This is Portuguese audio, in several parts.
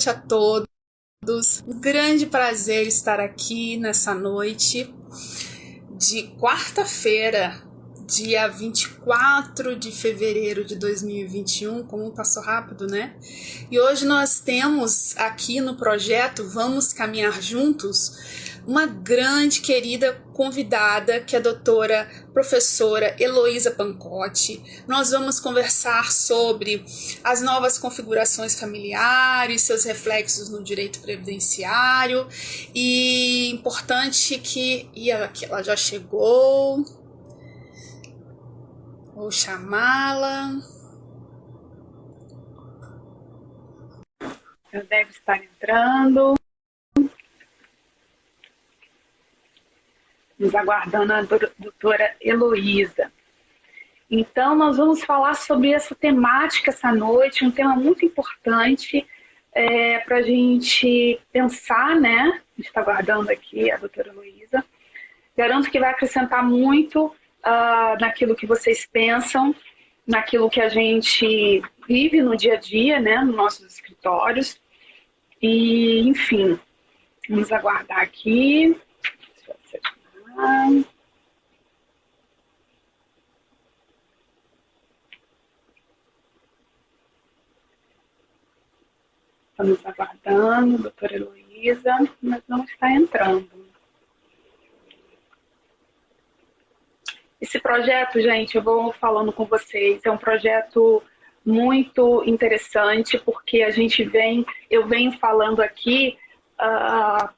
a todos. Um grande prazer estar aqui nessa noite de quarta-feira, dia 24 de fevereiro de 2021, como passou rápido, né? E hoje nós temos aqui no projeto Vamos Caminhar Juntos uma grande querida convidada, que é a doutora professora Heloísa Pancotti. Nós vamos conversar sobre as novas configurações familiares, seus reflexos no direito previdenciário, e importante que ela já chegou, vou chamá-la. Ela deve estar entrando. Nos aguardando a doutora Heloísa. Então, nós vamos falar sobre essa temática essa noite, um tema muito importante para a gente pensar, né? A gente está aguardando aqui a doutora Heloísa. Garanto que vai acrescentar muito naquilo que vocês pensam, naquilo que a gente vive no dia a dia, né? Nos nossos escritórios. E, enfim, vamos aguardar aqui. Estamos aguardando a doutora Heloísa, mas não está entrando. Esse projeto, gente, eu vou falando com vocês, é um projeto muito interessante, porque eu venho falando aqui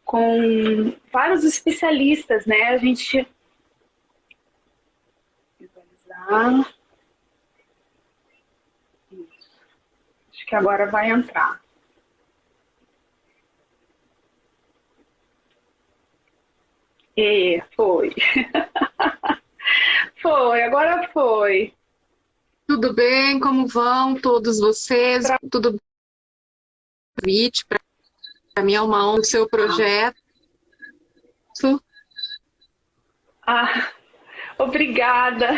com vários especialistas, né? A gente visualizar. Isso. Acho que agora vai entrar. E foi. Foi, agora foi. Tudo bem? Como vão todos vocês? Tudo bem? Para mim é uma honra o seu projeto. Obrigada.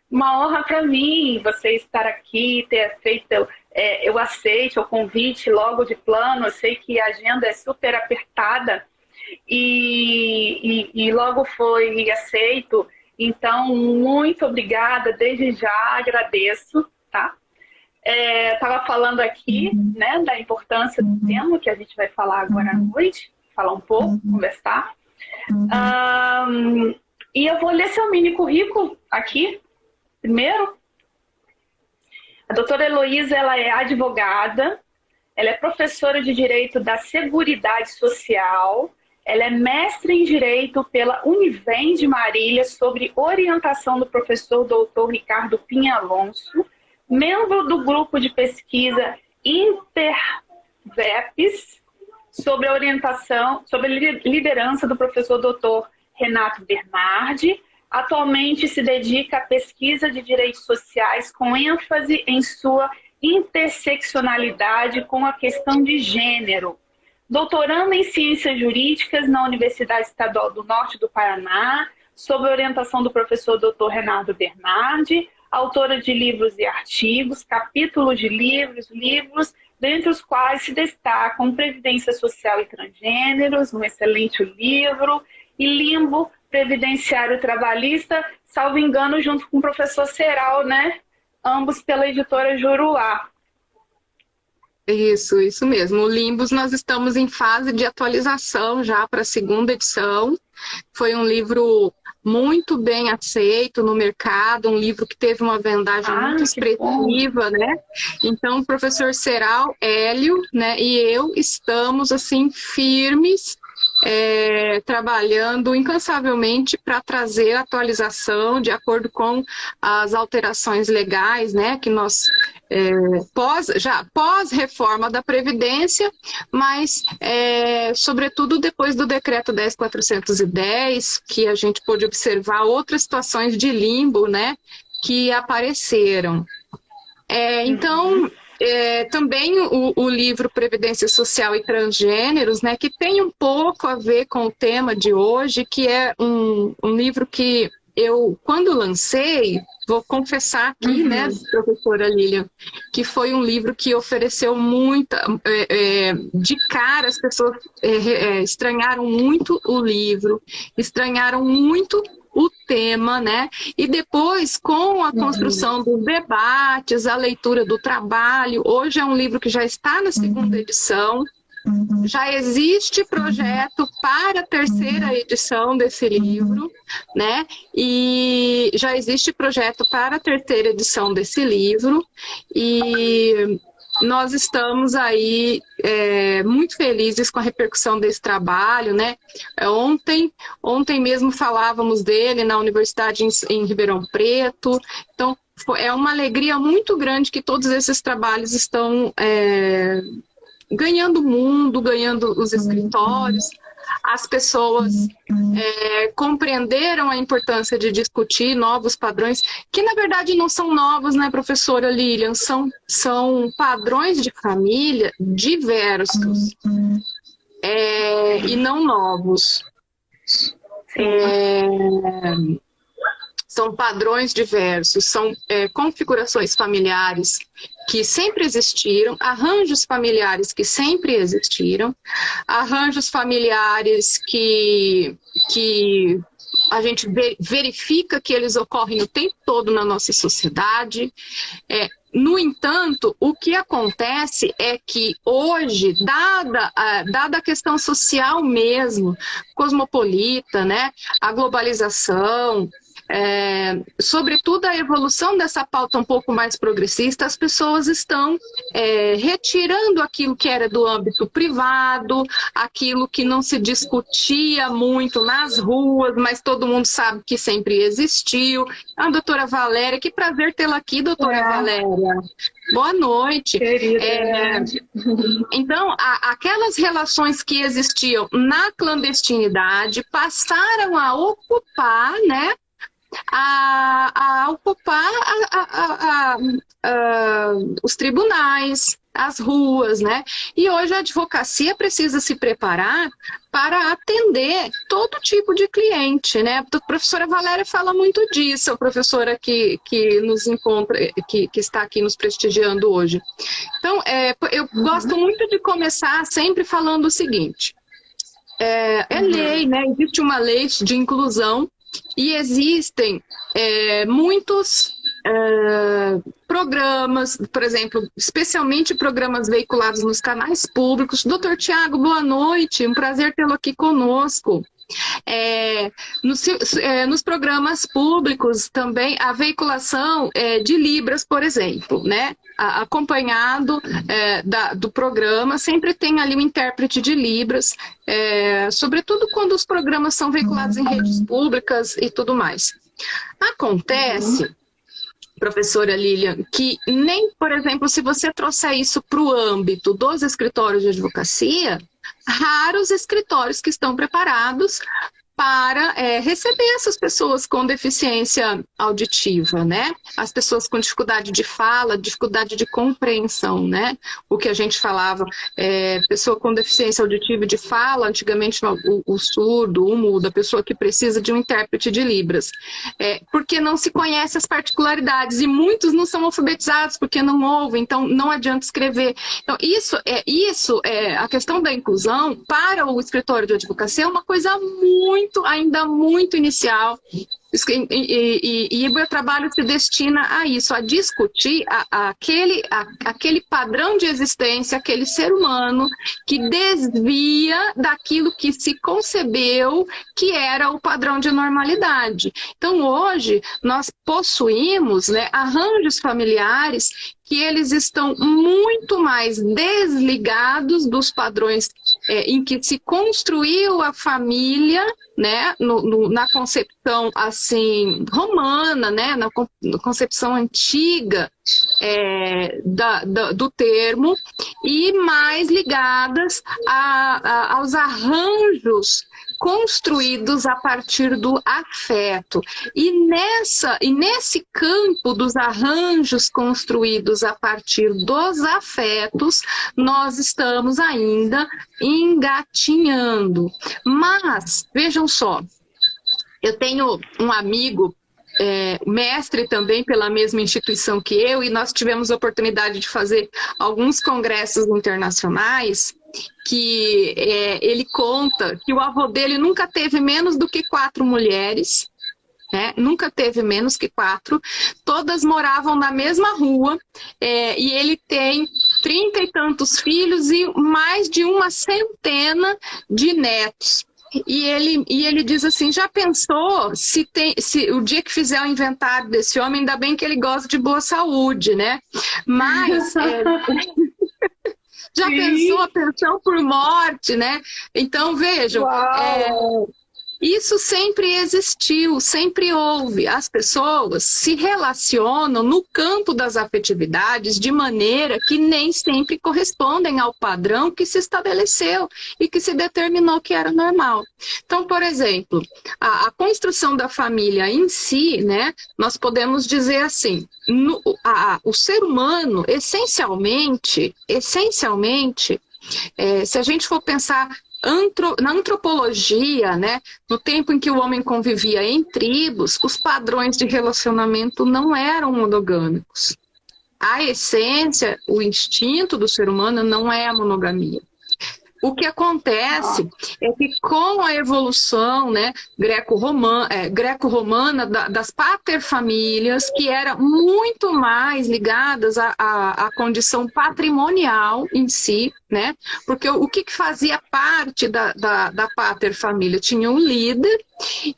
Uma honra para mim você estar aqui, ter feito, eu aceito o convite logo de plano. Eu sei que a agenda é super apertada e logo foi aceito. Então, muito obrigada, desde já agradeço, tá? Estava falando aqui, né, da importância do tema que a gente vai falar agora à noite, falar um pouco, conversar. E eu vou ler seu mini currículo aqui, primeiro. A doutora Heloísa, ela é advogada, ela é professora de Direito da Seguridade Social, ela é mestre em Direito pela Univem de Marília, sob orientação do professor doutor Ricardo Pinha Alonso, membro do grupo de pesquisa InterVEPS, sob a liderança do professor doutor Renato Bernardi. Atualmente se dedica à pesquisa de direitos sociais com ênfase em sua interseccionalidade com a questão de gênero. Doutorando em Ciências Jurídicas na Universidade Estadual do Norte do Paraná, sob a orientação do professor doutor Renato Bernardi, autora de livros e artigos, capítulos de livros, dentre os quais se destacam Previdência Social e Transgêneros, um excelente livro, e Limbo Previdenciário Trabalhista, salvo engano, junto com o professor Serral, né? Ambos pela editora Juruá. Isso mesmo. O Limbos, nós estamos em fase de atualização já para a segunda edição. Foi um livro muito bem aceito no mercado, um livro que teve uma vendagem muito expressiva, né? Então, o professor Serral, Hélio, né, e eu estamos, assim, firmes, trabalhando incansavelmente para trazer atualização de acordo com as alterações legais, né, que nós pós-reforma da Previdência, mas sobretudo depois do decreto 10.410, que a gente pôde observar outras situações de limbo, né, que apareceram. Então, também o livro Previdência Social e Transgêneros, né, que tem um pouco a ver com o tema de hoje, que é um livro que quando lancei, vou confessar aqui, né, professora Lilian, que foi um livro que ofereceu muita... de cara, as pessoas estranharam muito o livro, estranharam muito o tema, né? E depois, com a construção dos debates, a leitura do trabalho, hoje é um livro que já está na segunda edição, já existe projeto para a terceira edição desse livro, né? E já existe projeto para a terceira edição desse livro, e nós estamos aí muito felizes com a repercussão desse trabalho, né? Ontem mesmo falávamos dele na Universidade em Ribeirão Preto, então é uma alegria muito grande que todos esses trabalhos estão ganhando mundo, ganhando os escritórios. As pessoas compreenderam a importância de discutir novos padrões, que na verdade não são novos, né, professora Lilian? São padrões de família diversos e não novos. São padrões diversos, são configurações familiares que sempre existiram, arranjos familiares que sempre existiram, arranjos familiares que a gente verifica que eles ocorrem o tempo todo na nossa sociedade. No entanto, o que acontece é que hoje, dada a questão social mesmo, cosmopolita, né, a globalização, sobretudo a evolução dessa pauta um pouco mais progressista, as pessoas estão retirando aquilo que era do âmbito privado, aquilo que não se discutia muito nas ruas, mas todo mundo sabe que sempre existiu. A doutora Valéria, que prazer tê-la aqui, doutora Valéria. Boa noite. Então, aquelas relações que existiam na clandestinidade passaram a ocupar, né, a ocupar os tribunais, as ruas, né? E hoje a advocacia precisa se preparar para atender todo tipo de cliente, né? A professora Valéria fala muito disso, a professora que nos encontra, que está aqui nos prestigiando hoje. Então, eu gosto muito de começar sempre falando o seguinte, lei, né? Existe uma lei de inclusão e existem muitos programas, por exemplo, especialmente programas veiculados nos canais públicos. Doutor Tiago, boa noite, um prazer tê-lo aqui conosco. Nos programas públicos também a veiculação de Libras, por exemplo, né? Acompanhado do programa, sempre tem ali um intérprete de Libras, sobretudo quando os programas são veiculados em redes públicas e tudo mais. Acontece, professora Lilian, que nem, por exemplo, se você trouxer isso para o âmbito dos escritórios de advocacia, raros escritórios que estão preparados para receber essas pessoas com deficiência auditiva, né? As pessoas com dificuldade de fala, dificuldade de compreensão, né? O que a gente falava, pessoa com deficiência auditiva de fala, antigamente o surdo, o mudo, a pessoa que precisa de um intérprete de Libras. Porque não se conhece as particularidades e muitos não são alfabetizados porque não ouvem, então não adianta escrever. Então a questão da inclusão para o escritório de advocacia é uma coisa ainda muito inicial, e o meu trabalho se destina a isso, a discutir aquele padrão de existência, aquele ser humano que desvia daquilo que se concebeu que era o padrão de normalidade. Então hoje nós possuímos, né, arranjos familiares que eles estão muito mais desligados dos padrões em que se construiu a família, né, na concepção assim romana, né, na concepção antiga do termo, e mais ligadas aos arranjos construídos a partir do afeto. E nesse campo dos arranjos construídos a partir dos afetos, nós estamos ainda engatinhando. Mas, vejam só, Eu tenho um amigo, mestre também pela mesma instituição que eu, e nós tivemos a oportunidade de fazer alguns congressos internacionais, que ele conta que o avô dele nunca teve menos do que 4 mulheres, né? Nunca teve menos que 4, todas moravam na mesma rua, e ele tem 30 e tantos filhos e mais de uma centena de netos. E ele diz assim, já pensou se o dia que fizer o inventário desse homem, ainda bem que ele gosta de boa saúde, né? Mas já pensou a pensão por morte, né? Então vejam, isso sempre existiu, sempre houve. As pessoas se relacionam no campo das afetividades de maneira que nem sempre correspondem ao padrão que se estabeleceu e que se determinou que era normal. Então, por exemplo, a construção da família em si, né, nós podemos dizer assim, o ser humano, essencialmente, se a gente for pensar na antropologia, né, no tempo em que o homem convivia em tribos, os padrões de relacionamento não eram monogâmicos. A essência, o instinto do ser humano não é a monogamia. O que acontece é que com a evolução, né, greco-romana das paterfamílias, que eram muito mais ligadas à condição patrimonial em si, né, porque o que fazia parte da paterfamília? Tinha um líder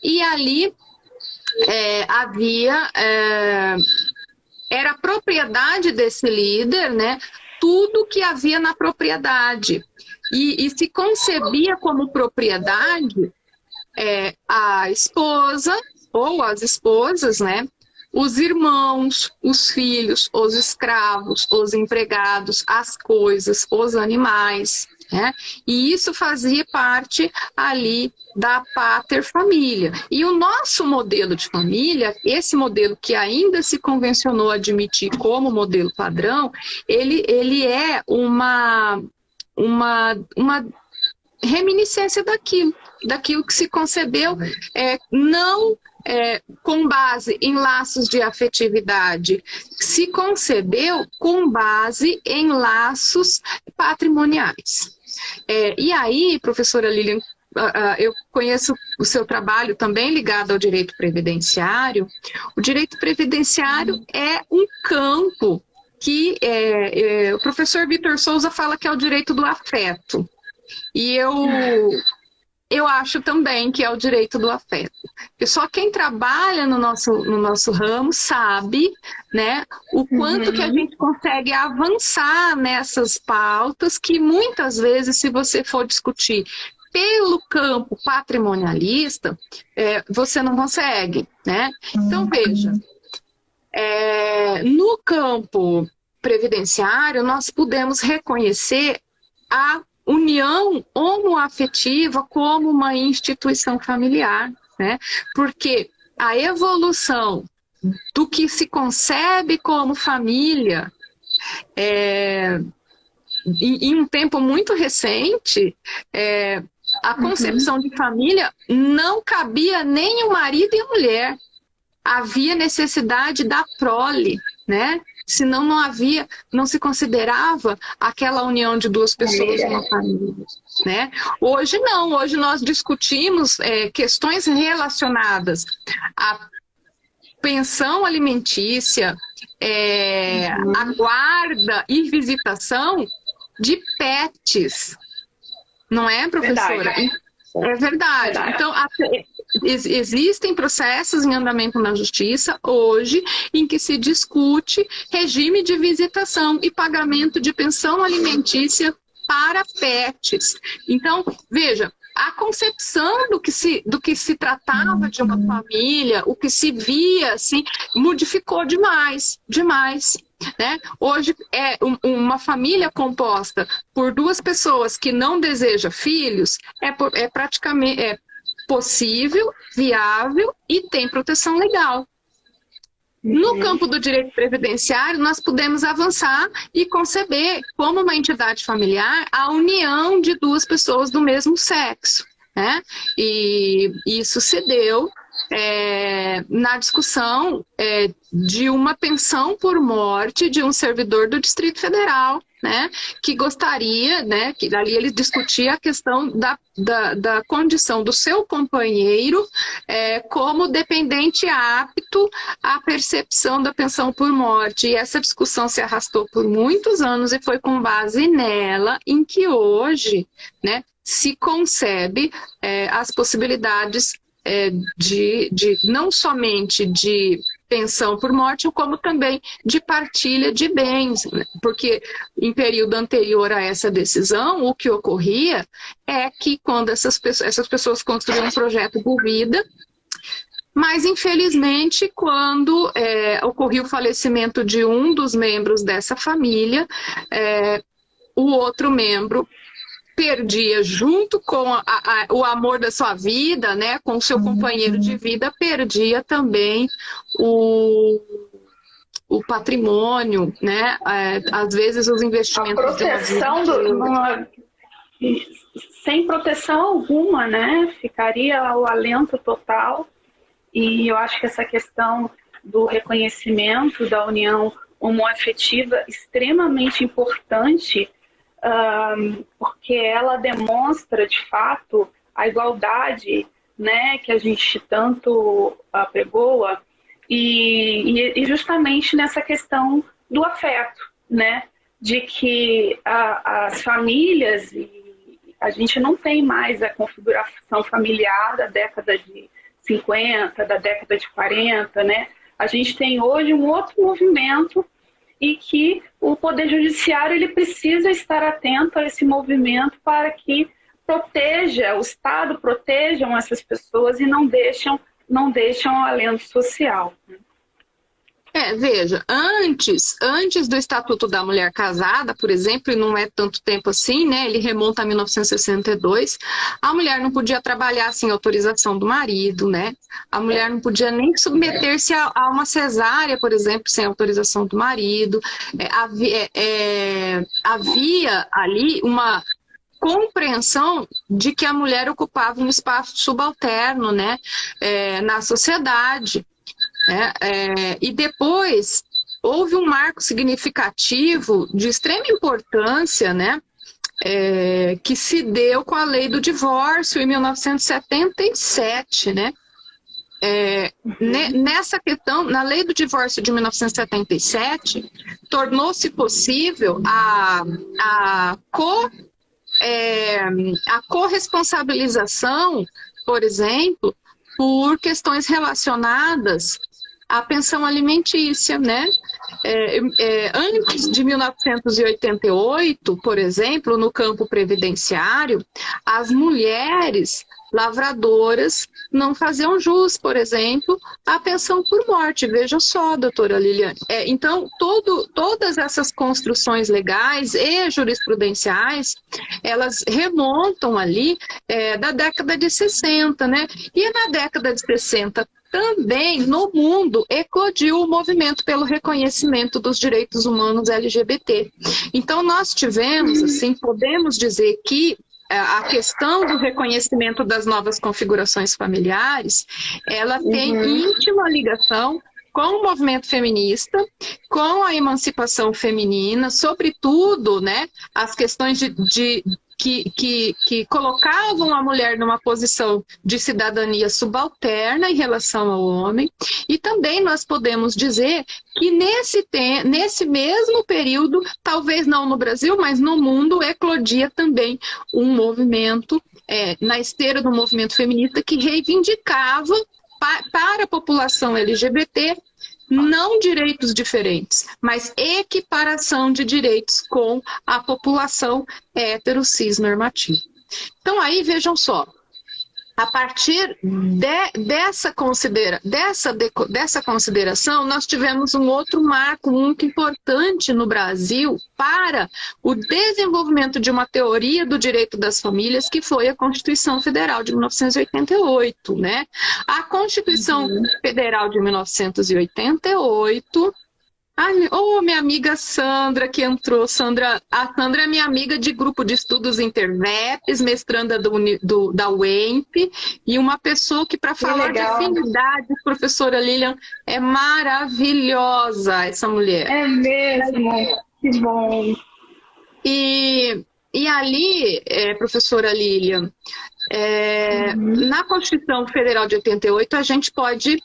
e ali era propriedade desse líder, né, tudo que havia na propriedade. E se concebia como propriedade a esposa ou as esposas, né? Os irmãos, os filhos, os escravos, os empregados, as coisas, os animais, né? E isso fazia parte ali da paterfamília. E o nosso modelo de família, esse modelo que ainda se convencionou admitir como modelo padrão, ele é uma reminiscência daquilo que se concebeu, não com base em laços de afetividade, se concebeu com base em laços patrimoniais. E aí, professora Lilian, eu conheço o seu trabalho também ligado ao direito previdenciário. O direito previdenciário é um campo que o professor Vitor Souza fala que é o direito do afeto. E eu acho também que é o direito do afeto. Porque só quem trabalha no nosso ramo sabe, né, o quanto que a gente consegue avançar nessas pautas que muitas vezes, se você for discutir pelo campo patrimonialista, você não consegue, né? Então, veja, no campo previdenciário, nós podemos reconhecer a união homoafetiva como uma instituição familiar, né? Porque a evolução do que se concebe como família em um tempo muito recente, a concepção de família não cabia nem o marido e a mulher. Havia necessidade da prole, né? Senão não se considerava aquela união de 2 pessoas numa família, né? Hoje não, hoje nós discutimos questões relacionadas à pensão alimentícia, a guarda e visitação de pets, não é, professora? Verdade. É verdade. Então, existem processos em andamento na justiça hoje em que se discute regime de visitação e pagamento de pensão alimentícia para pets. Então, veja, a concepção do que se tratava de uma família, o que se via, assim, modificou demais, né? Hoje uma família composta por 2 pessoas que não desejam filhos praticamente possível, viável e tem proteção legal. No campo do direito previdenciário, nós podemos avançar e conceber como uma entidade familiar a união de 2 pessoas do mesmo sexo, né? E isso se deu na discussão de uma pensão por morte de um servidor do Distrito Federal, né, que gostaria, né, que ali ele discutia a questão da condição do seu companheiro como dependente apto à percepção da pensão por morte. E essa discussão se arrastou por muitos anos e foi com base nela em que hoje, né, se concebe as possibilidades de não somente de pensão por morte, como também de partilha de bens, né? Porque em período anterior a essa decisão, o que ocorria é que quando essas pessoas construíam um projeto de vida, mas infelizmente quando ocorria o falecimento de um dos membros dessa família, o outro membro perdia, junto com o amor da sua vida, né, com o seu companheiro de vida, perdia também o patrimônio, né, às vezes os investimentos. A proteção sem proteção alguma, né, ficaria o alento total. E eu acho que essa questão do reconhecimento da união homoafetiva extremamente importante, porque ela demonstra, de fato, a igualdade, né, que a gente tanto apregoa, e justamente nessa questão do afeto, né, de que as famílias, a gente não tem mais a configuração familiar da década de 50, da década de 40, né, a gente tem hoje um outro movimento e que o Poder Judiciário ele precisa estar atento a esse movimento para que o Estado protejam essas pessoas e não deixam o alento social. Veja, antes do Estatuto da Mulher Casada, por exemplo, e não é tanto tempo assim, né? Ele remonta a 1962, a mulher não podia trabalhar sem autorização do marido, né? A mulher não podia nem submeter-se a uma cesárea, por exemplo, sem autorização do marido. Havia ali uma compreensão de que a mulher ocupava um espaço subalterno, né? Na sociedade. E depois houve um marco significativo de extrema importância, né, que se deu com a lei do divórcio em 1977, né? Nessa questão, na lei do divórcio de 1977, tornou-se possível a corresponsabilização, por exemplo, por questões relacionadas à pensão alimentícia, né? Antes de 1988, por exemplo, no campo previdenciário, as mulheres lavradoras não faziam jus, por exemplo, à pensão por morte. Veja só, doutora Liliane. Então, todas essas construções legais e jurisprudenciais, elas remontam ali da década de 60, né? E na década de 60, também no mundo eclodiu o movimento pelo reconhecimento dos direitos humanos LGBT. Então, nós tivemos, assim, podemos dizer que a questão do reconhecimento das novas configurações familiares, ela tem íntima ligação com o movimento feminista, com a emancipação feminina, sobretudo, né, as questões que colocavam a mulher numa posição de cidadania subalterna em relação ao homem. E também nós podemos dizer que nesse mesmo período, talvez não no Brasil, mas no mundo, eclodia também um movimento, na esteira do movimento feminista, que reivindicava para a população LGBT não direitos diferentes, mas equiparação de direitos com a população hetero-cis-normativa. Então aí vejam só, a partir dessa consideração, nós tivemos um outro marco muito importante no Brasil para o desenvolvimento de uma teoria do direito das famílias, que foi a Constituição Federal de 1988, né? A Constituição Federal de 1988 Ai, oh, minha amiga Sandra que entrou. A Sandra é minha amiga de grupo de estudos Interveps, mestranda da UEMP, e uma pessoa que, para falar de afinidade, professora Lilian, é maravilhosa essa mulher. É mesmo, que bom. E ali, professora Lilian, na Constituição Federal de 88, a gente pode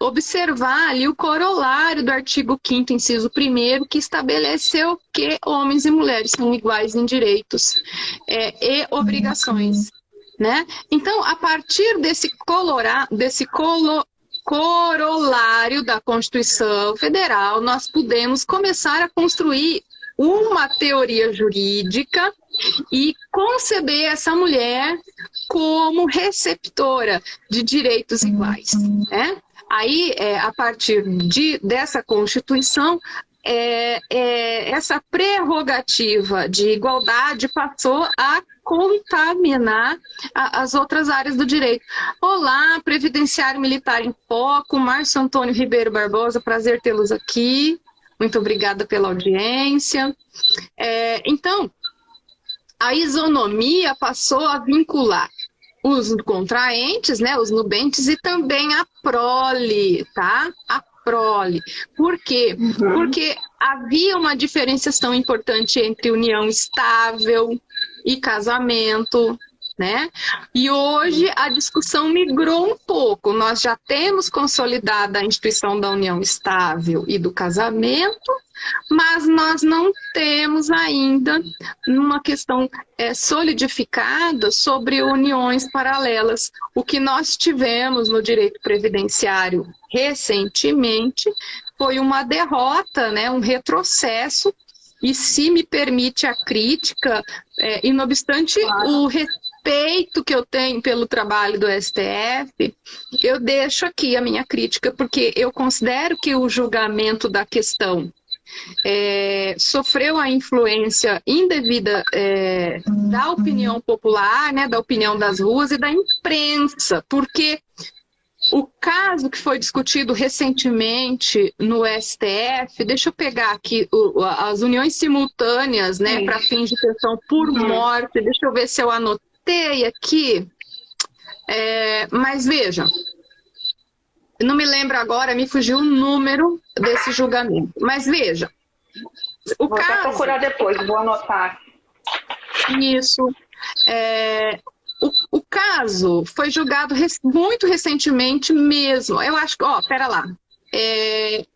observar ali o corolário do artigo 5º, inciso 1º, que estabeleceu que homens e mulheres são iguais em direitos e obrigações, né? Então, a partir desse corolário da Constituição Federal, nós podemos começar a construir uma teoria jurídica e conceber essa mulher como receptora de direitos iguais, né? Aí, a partir dessa Constituição, essa prerrogativa de igualdade passou a contaminar as outras áreas do direito. Olá, Previdenciário Militar em Foco, Márcio Antônio Ribeiro Barbosa, prazer tê-los aqui. Muito obrigada pela audiência. Então, a isonomia passou a vincular os contraentes, né, os nubentes, e também a prole, tá? A prole. Por quê? Porque havia uma diferenciação importante entre união estável e casamento, né? E hoje a discussão migrou um pouco. Nós já temos consolidada a instituição da união estável e do casamento, mas nós não temos ainda uma questão solidificada sobre uniões paralelas. O que nós tivemos no direito previdenciário recentemente foi uma derrota, né, um retrocesso, e se me permite a crítica, e não obstante o respeito que eu tenho pelo trabalho do STF, eu deixo aqui a minha crítica, porque eu considero que o julgamento da questão sofreu a influência indevida da opinião popular, né, da opinião das ruas e da imprensa, porque o caso que foi discutido recentemente no STF, deixa eu pegar aqui as uniões simultâneas, né, para fins de pensão por morte, deixa eu ver se eu anotei aqui, mas veja, não me lembro agora, me fugiu o número desse julgamento, mas veja, o vou caso... até procurar depois, vou anotar. Isso, o caso foi julgado muito recentemente mesmo. Eu acho que, pera lá. RE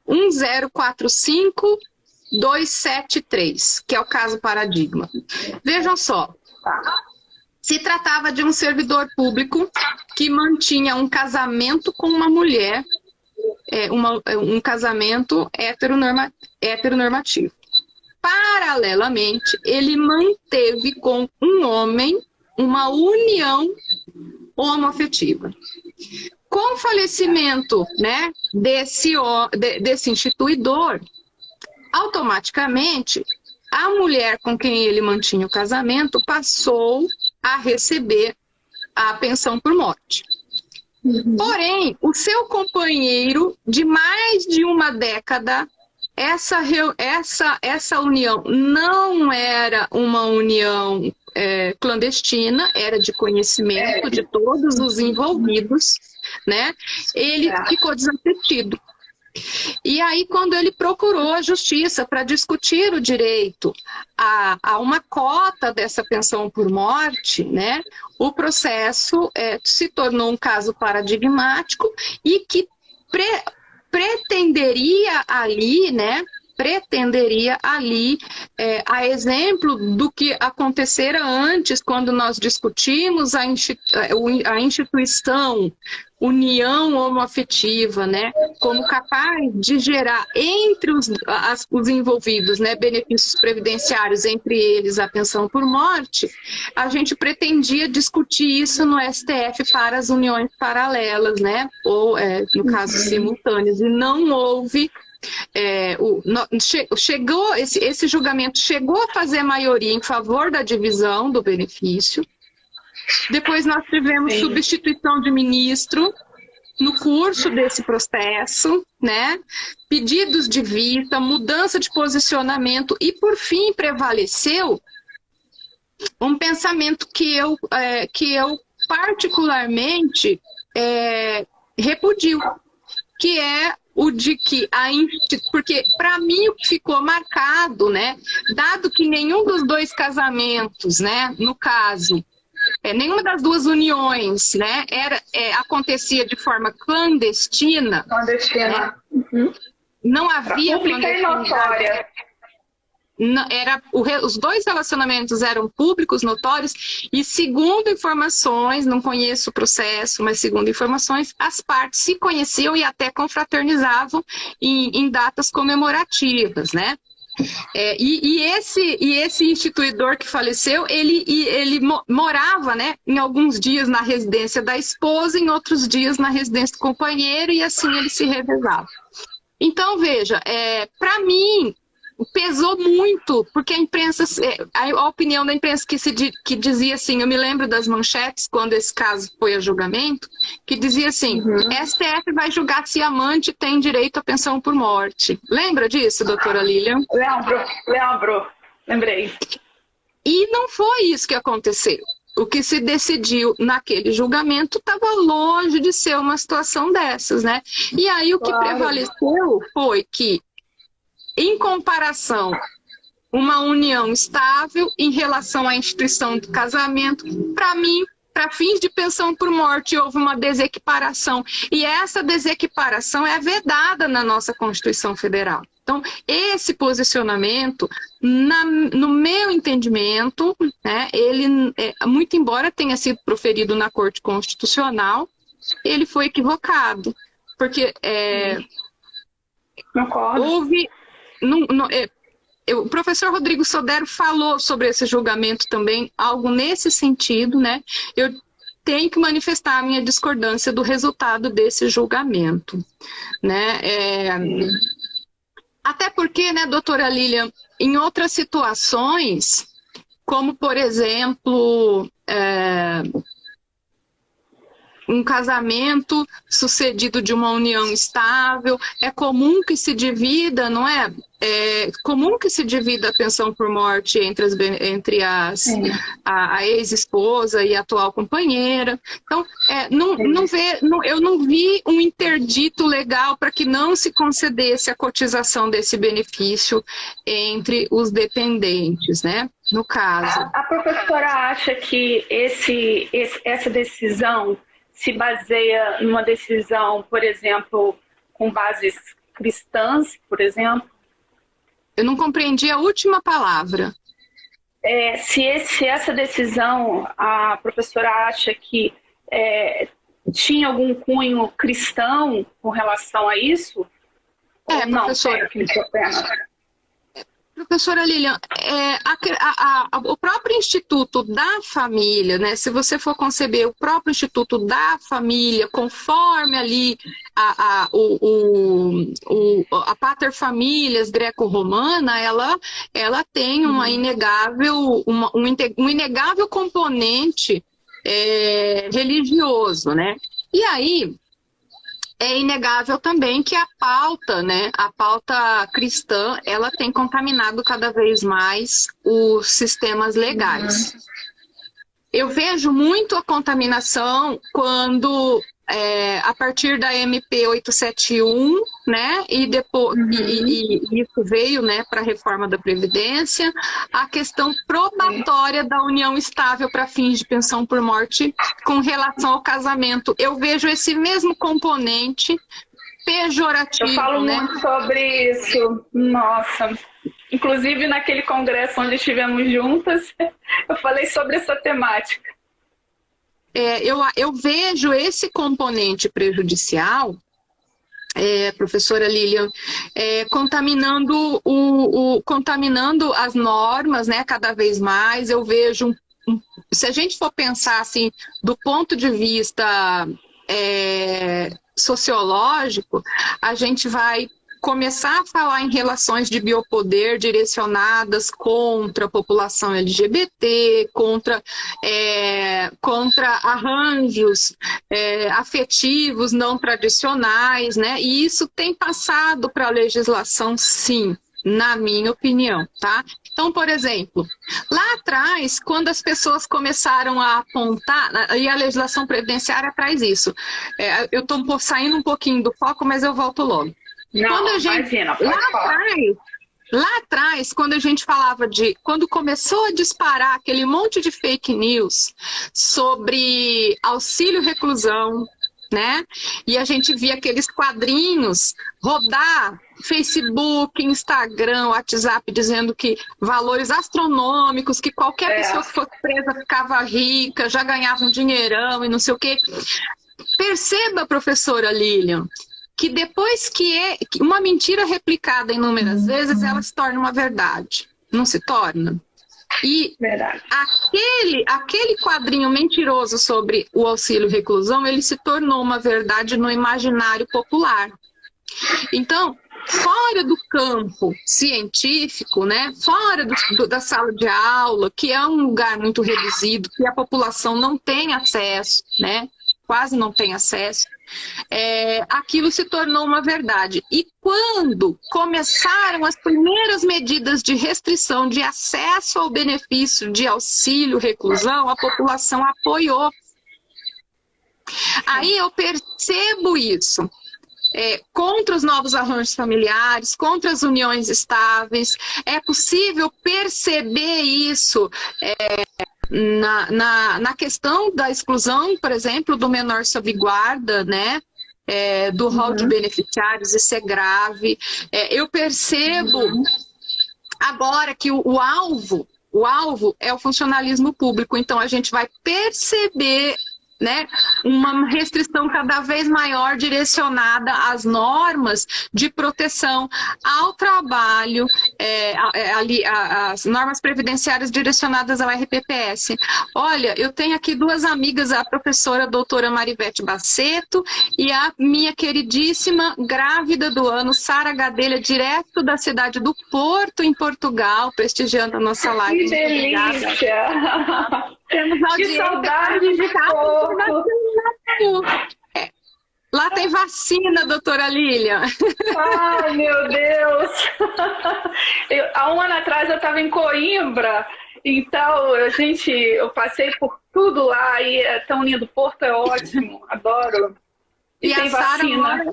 1045273, que é o caso paradigma. Vejam só. Se tratava de um servidor público que mantinha um casamento com uma mulher, um casamento heteronormativo. Paralelamente, ele manteve com um homem uma união homoafetiva. Com o falecimento, né, desse instituidor, automaticamente, a mulher com quem ele mantinha o casamento passou a receber a pensão por morte. Porém, o seu companheiro de mais de uma década, essa união não era uma união clandestina, era de conhecimento de todos os envolvidos, né? Ele ficou desassistido. E aí, quando ele procurou a justiça para discutir o direito a uma cota dessa pensão por morte, né, o processo se tornou um caso paradigmático e que pretenderia ali, né, a exemplo do que acontecera antes, quando nós discutimos a instituição união homoafetiva, né, como capaz de gerar entre os envolvidos, né, benefícios previdenciários, entre eles a pensão por morte, a gente pretendia discutir isso no STF para as uniões paralelas, né, ou no caso simultâneas, e não houve. Esse julgamento chegou a fazer maioria em favor da divisão do benefício. Depois nós tivemos substituição de ministro no curso desse processo, né? Pedidos de vista, mudança de posicionamento e, por fim, prevaleceu um pensamento que eu particularmente repudio, que é o de que porque para mim o que ficou marcado, né, dado que nenhum dos dois casamentos, né, no caso, nenhuma das duas uniões, né, acontecia de forma clandestina. Clandestina. Né, não havia pública e notória. Os dois relacionamentos eram públicos, notórios, e segundo informações, não conheço o processo, mas segundo informações, as partes se conheciam e até confraternizavam em datas comemorativas, né? Esse instituidor que faleceu, ele morava, né, em alguns dias na residência da esposa, em outros dias na residência do companheiro, e assim ele se revezava. Então, veja, para mim, pesou muito, porque a imprensa, a opinião da imprensa que dizia assim, eu me lembro das manchetes quando esse caso foi a julgamento, que dizia assim, STF vai julgar se amante tem direito à pensão por morte. Lembra disso, doutora Lilian? Lembro, lembrei. E não foi isso que aconteceu. O que se decidiu naquele julgamento estava longe de ser uma situação dessas, né? E aí o que prevaleceu foi que, em comparação, uma união estável em relação à instituição do casamento, para mim, para fins de pensão por morte, houve uma desequiparação. E essa desequiparação é vedada na nossa Constituição Federal. Então, esse posicionamento, no meu entendimento, né, ele, muito embora tenha sido proferido na Corte Constitucional, ele foi equivocado. Porque houve... o professor Rodrigo Sodero falou sobre esse julgamento também, algo nesse sentido, né? Eu tenho que manifestar a minha discordância do resultado desse julgamento, né? Até porque, né, doutora Lilian, em outras situações, como por exemplo, um casamento sucedido de uma união estável, é comum que se divida, não é? É comum que se divida a pensão por morte entre a ex-esposa e a atual companheira. Então, eu não vi um interdito legal para que não se concedesse a cotização desse benefício entre os dependentes, né? No caso. A professora acha que essa decisão se baseia numa decisão, por exemplo, com bases cristãs, por exemplo? Eu não compreendi a última palavra. Se essa decisão, a professora acha que tinha algum cunho cristão com relação a isso? Professora. Professora Lilian, o próprio Instituto da Família, né, se você for conceber o próprio Instituto da Família, conforme ali a Pater Familias greco-romana, ela tem um inegável componente religioso, né? E aí, é inegável também que a pauta, né, a pauta cristã, ela tem contaminado cada vez mais os sistemas legais. Eu vejo muito a contaminação quando, a partir da MP 871, né, e depois e isso veio, né, para a reforma da Previdência, a questão probatória da união estável para fins de pensão por morte com relação ao casamento. Eu vejo esse mesmo componente pejorativo. Eu falo muito sobre isso. Nossa. Inclusive, naquele congresso onde estivemos juntas, eu falei sobre essa temática. Eu vejo esse componente prejudicial, professora Lilian, contaminando as normas, né, cada vez mais. Eu vejo, se a gente for pensar assim, do ponto de vista sociológico, a gente vai começar a falar em relações de biopoder direcionadas contra a população LGBT, contra arranjos afetivos não tradicionais, né? E isso tem passado para a legislação, sim, na minha opinião, tá? Então, por exemplo, lá atrás, quando as pessoas começaram a apontar, e a legislação previdenciária traz isso, eu estou saindo um pouquinho do foco, mas eu volto logo. Não, quando a gente, imagina, pode falar. Lá atrás, quando a gente falava quando começou a disparar aquele monte de fake news sobre auxílio reclusão, né? E a gente via aqueles quadrinhos rodar Facebook, Instagram, WhatsApp, dizendo que valores astronômicos, que qualquer pessoa que fosse presa ficava rica, já ganhava um dinheirão e não sei o quê. Perceba, professora Lilian, que depois que uma mentira replicada inúmeras vezes, ela se torna uma verdade. Não se torna? E verdade. Aquele quadrinho mentiroso sobre o auxílio reclusão, ele se tornou uma verdade no imaginário popular. Então, fora do campo científico, né, fora da sala de aula, que é um lugar muito reduzido, que a população não tem acesso, né, quase não tem acesso, aquilo se tornou uma verdade. E quando começaram as primeiras medidas de restrição de acesso ao benefício de auxílio reclusão, a população apoiou. Aí eu percebo isso. Contra os novos arranjos familiares, contra as uniões estáveis. É possível perceber isso na questão da exclusão, por exemplo, do menor sob guarda, né? Do rol de beneficiários, isso é grave. Eu percebo agora que o alvo é o funcionalismo público, então a gente vai perceber, né, uma restrição cada vez maior direcionada às normas de proteção ao trabalho, as normas previdenciárias direcionadas ao RPPS. Olha, eu tenho aqui duas amigas, a professora doutora Marivete Baceto e a minha queridíssima grávida do ano, Sara Gadelha, direto da cidade do Porto, em Portugal, prestigiando a nossa live. Que delícia! Temos audiência. Que saudade de Porto! Lá tem vacina, doutora Lilian. Ai, meu Deus! Há um ano atrás eu estava em Coimbra, então eu passei por tudo lá e é tão lindo. Porto é ótimo, adoro. E tem vacina.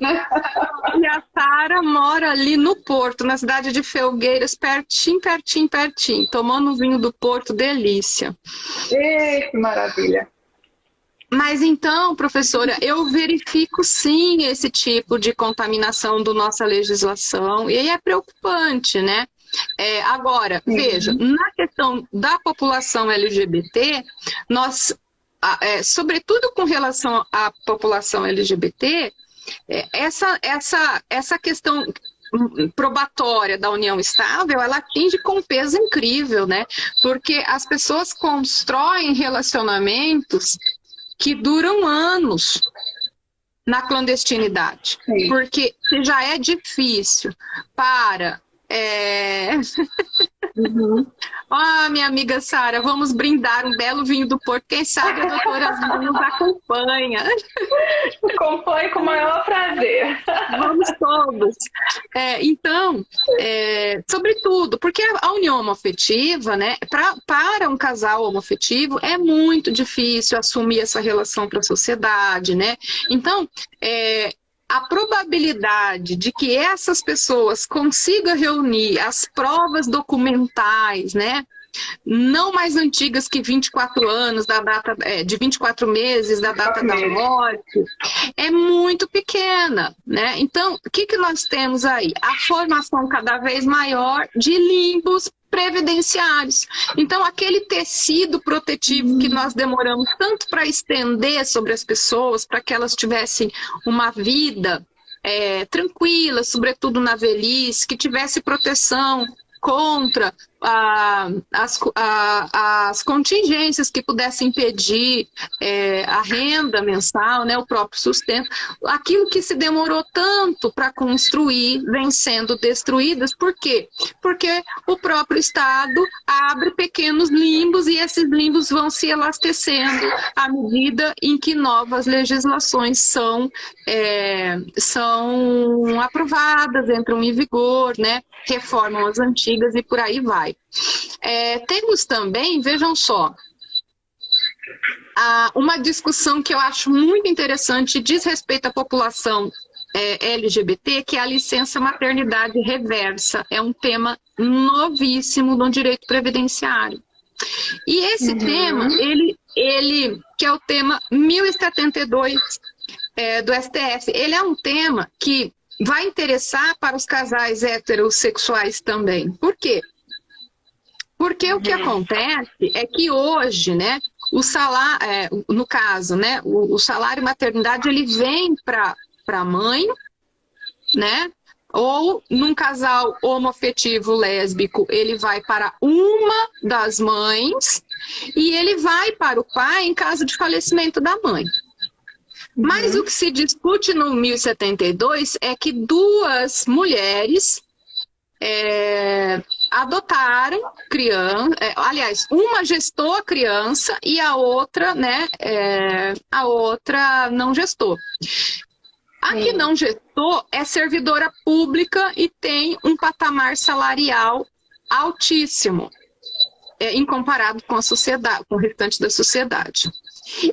E a Sara mora ali no Porto, na cidade de Felgueiras, pertinho, tomando um vinho do Porto, delícia. Que maravilha. Mas então, professora, eu verifico sim esse tipo de contaminação da nossa legislação, e aí é preocupante, né? Agora, veja, na questão da população LGBT, nós, sobretudo com relação à população LGBT, essa questão probatória da união estável, ela atinge com peso incrível, né? Porque as pessoas constroem relacionamentos que duram anos na clandestinidade. Sim. Porque se já é difícil para... minha amiga Sara, vamos brindar um belo vinho do Porto. Quem sabe a doutora Zina nos acompanha. Acompanhe com o maior prazer. Vamos todos. Então, sobretudo, porque a união homoafetiva, né, para um casal homoafetivo, é muito difícil assumir essa relação para a sociedade, né? Então, a probabilidade de que essas pessoas consigam reunir as provas documentais, né, não mais antigas que 24 anos, de 24 meses da data da morte, é muito pequena, né? Então, o que nós temos aí? A formação cada vez maior de limbos previdenciários. Então, aquele tecido protetivo que nós demoramos tanto para estender sobre as pessoas, para que elas tivessem uma vida tranquila, sobretudo na velhice, que tivesse proteção contra as contingências que pudessem impedir a renda mensal, né, o próprio sustento, aquilo que se demorou tanto para construir vem sendo destruídas. Por quê? Porque o próprio Estado abre pequenos limbos e esses limbos vão se elastecendo à medida em que novas legislações são aprovadas, entram em vigor, né, reformam as antigas e por aí vai. Temos também, vejam só, uma discussão que eu acho muito interessante, diz respeito à população LGBT, que é a licença maternidade reversa. É um tema novíssimo no direito previdenciário. E esse tema, ele que é o tema 1072 do STF, ele é um tema que vai interessar para os casais heterossexuais também. Por quê? Porque o que acontece é que hoje, né, o salário, no caso, né, o salário maternidade, ele vem para a mãe, né, ou num casal homoafetivo lésbico, ele vai para uma das mães e ele vai para o pai em caso de falecimento da mãe. Mas o que se discute no 1072 é que duas mulheres adotaram criança, aliás, uma gestou a criança e a outra, né, a outra não gestou. A que não gestou é servidora pública e tem um patamar salarial altíssimo, em comparado com a sociedade, com o restante da sociedade.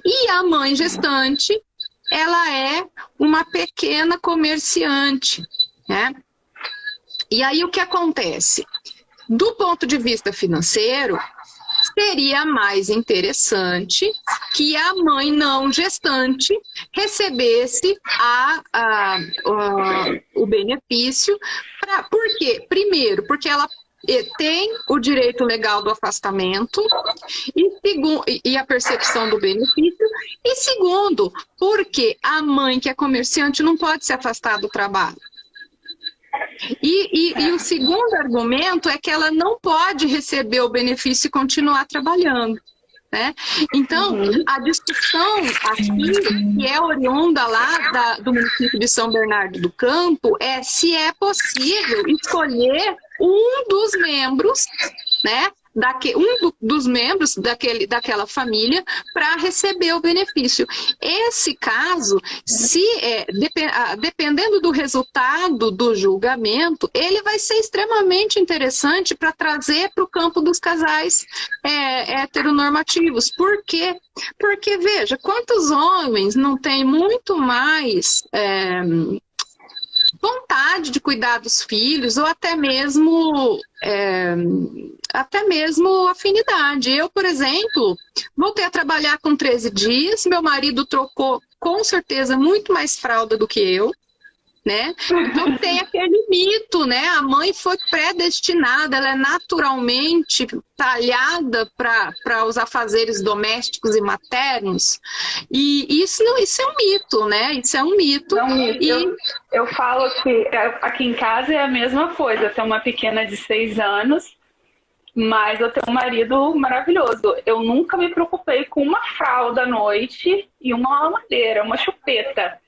E a mãe gestante, ela é uma pequena comerciante, né? E aí o que acontece? Do ponto de vista financeiro, seria mais interessante que a mãe não gestante recebesse o benefício. Por quê? Primeiro, porque ela tem o direito legal do afastamento e a percepção do benefício. E segundo, porque a mãe que é comerciante não pode se afastar do trabalho. E o segundo argumento é que ela não pode receber o benefício e continuar trabalhando, né? Então, a discussão aqui, que é oriunda lá do município de São Bernardo do Campo, é se é possível escolher um dos membros, né? Dos membros daquela família para receber o benefício. Esse caso, dependendo do resultado do julgamento, ele vai ser extremamente interessante para trazer para o campo dos casais heteronormativos. Por quê? Porque, veja, quantos homens não têm muito mais vontade de cuidar dos filhos, ou até mesmo afinidade. Eu, por exemplo, voltei a trabalhar com 13 dias, meu marido trocou com certeza muito mais fralda do que eu, né? Então tem aquele mito, né? A mãe foi predestinada, ela é naturalmente talhada para os afazeres domésticos e maternos. E isso é um mito, né? Isso é um mito. Não, eu falo que aqui em casa é a mesma coisa. Eu tenho uma pequena de 6 anos, mas eu tenho um marido maravilhoso. Eu nunca me preocupei com uma fralda à noite e uma mamadeira, uma chupeta.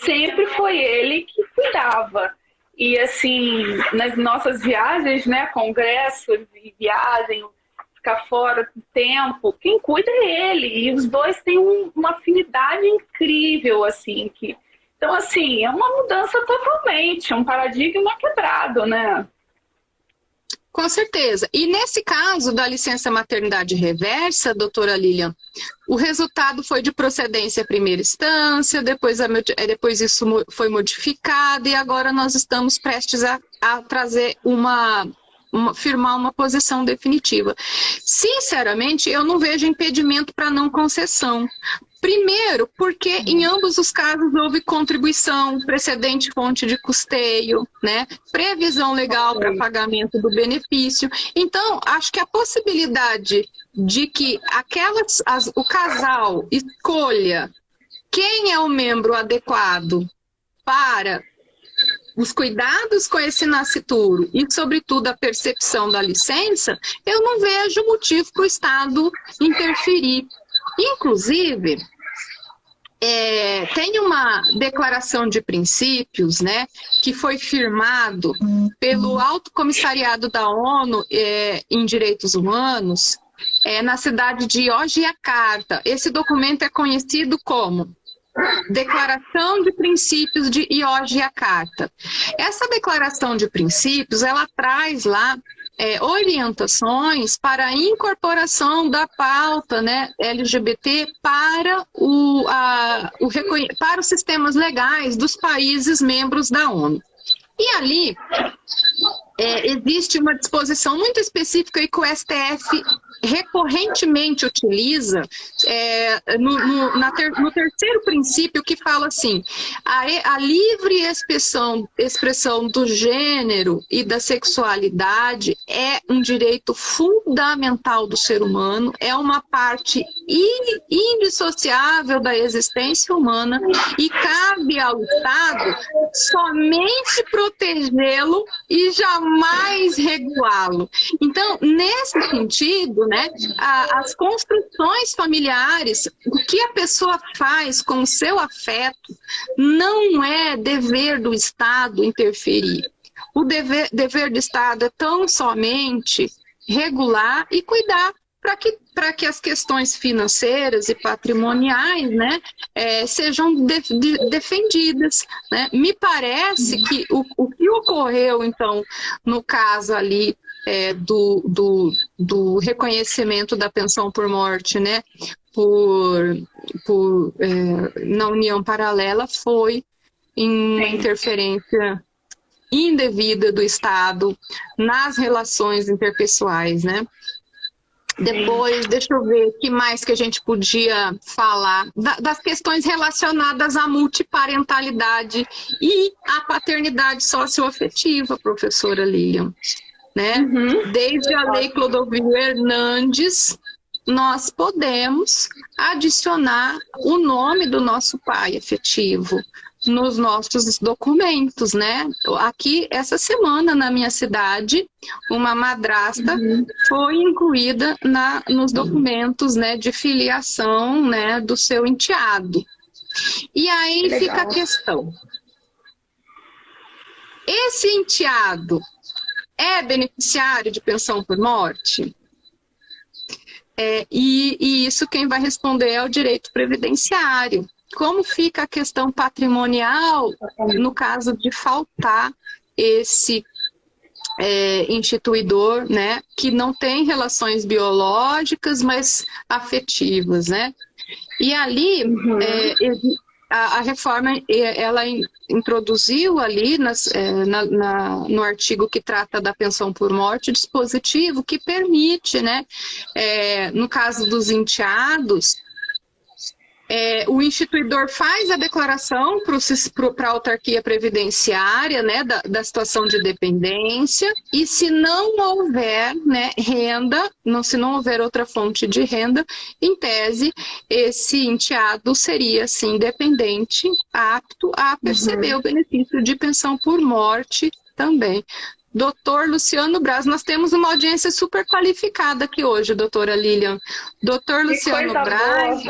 Sempre foi ele que cuidava. E assim, nas nossas viagens, né, congressos e viagem, ficar fora do tempo, quem cuida é ele. E os dois têm uma afinidade incrível, assim. Então, assim, é uma mudança totalmente, um paradigma quebrado, né? Com certeza. E nesse caso da licença maternidade reversa, doutora Lilian, o resultado foi de procedência primeira instância, depois isso foi modificado e agora nós estamos prestes a trazer firmar uma posição definitiva. Sinceramente, eu não vejo impedimento para não concessão. Primeiro, porque em ambos os casos houve contribuição, precedente fonte de custeio, né? Previsão legal para pagamento do benefício. Então, acho que a possibilidade de que o casal escolha quem é o membro adequado para os cuidados com esse nascituro e, sobretudo, a percepção da licença, eu não vejo motivo para o Estado interferir. Inclusive, tem uma declaração de princípios, né, que foi firmado pelo Alto Comissariado da ONU em Direitos Humanos, na cidade de Yogyakarta. Esse documento é conhecido como Declaração de Princípios de Yogyakarta. Essa declaração de princípios, ela traz lá orientações para a incorporação da pauta, né, LGBT para para os sistemas legais dos países membros da ONU. E ali existe uma disposição muito específica e que o STF recorrentemente utiliza no terceiro princípio, que fala assim: a livre expressão do gênero e da sexualidade é um direito fundamental do ser humano, é uma parte indissociável da existência humana e cabe ao Estado somente protegê-lo e jamais regulá-lo. Então, nesse sentido, né, as construções familiares, o que a pessoa faz com o seu afeto, não é dever do Estado interferir. O dever do Estado é tão somente regular e cuidar para que as questões financeiras e patrimoniais, né, sejam defendidas, né? Me parece que o que ocorreu, então, no caso ali do reconhecimento da pensão por morte, né, na união paralela, foi uma interferência indevida do Estado nas relações interpessoais, né? Depois, deixa eu ver o que mais que a gente podia falar das questões relacionadas à multiparentalidade e à paternidade socioafetiva, professora Lilian, né? Desde a Lei Clodovil Hernandes, nós podemos adicionar o nome do nosso pai afetivo nos nossos documentos, né? Aqui, essa semana, na minha cidade, uma madrasta foi incluída nos documentos, né, de filiação, né, do seu enteado. E aí fica a questão: esse enteado é beneficiário de pensão por morte? E isso quem vai responder é o direito previdenciário. Como fica a questão patrimonial no caso de faltar esse instituidor, né, que não tem relações biológicas, mas afetivas, né? E ali a reforma ela introduziu ali no artigo que trata da pensão por morte, dispositivo que permite, né, no caso dos enteados, o instituidor faz a declaração para a autarquia previdenciária, né, da situação de dependência, e se não houver, né, renda, se não houver outra fonte de renda, em tese, esse enteado seria, sim, dependente, apto a perceber o benefício de pensão por morte também. Doutor Luciano Braz, nós temos uma audiência super qualificada aqui hoje, doutora Lilian. Doutor Luciano Braz...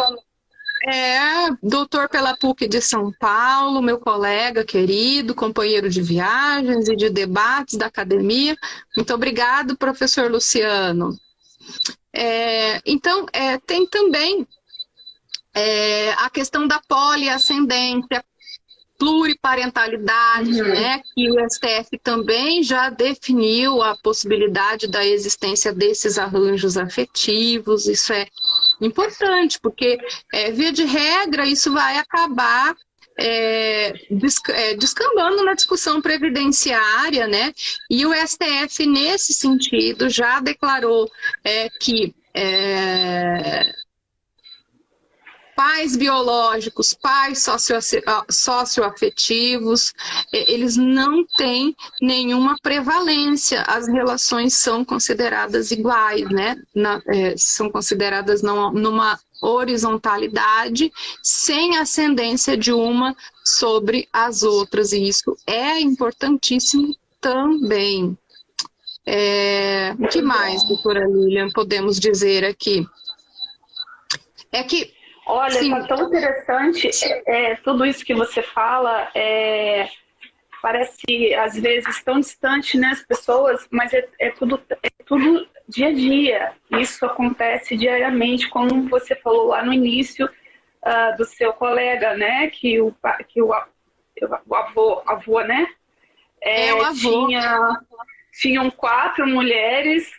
doutor pela PUC de São Paulo, meu colega querido, companheiro de viagens e de debates da academia. Muito obrigado, professor Luciano. Então, tem também a questão da poliascendência, pluriparentalidade, né, que o STF também já definiu a possibilidade da existência desses arranjos afetivos. Isso é importante, porque, via de regra, isso vai acabar descambando na discussão previdenciária, né? E o STF, nesse sentido, já declarou que pais biológicos, pais socioafetivos, eles não têm nenhuma prevalência. As relações são consideradas iguais, né? São consideradas numa horizontalidade, sem ascendência de uma sobre as outras, e isso é importantíssimo também. O que mais, doutora Lilian, podemos dizer aqui? Olha, sim, tá tão interessante, tudo isso que você fala, parece às vezes tão distante, né, as pessoas, mas é tudo dia a dia. Isso acontece diariamente, como você falou lá no início do seu colega, né, que o avô, né? O avô. Tinham 4 mulheres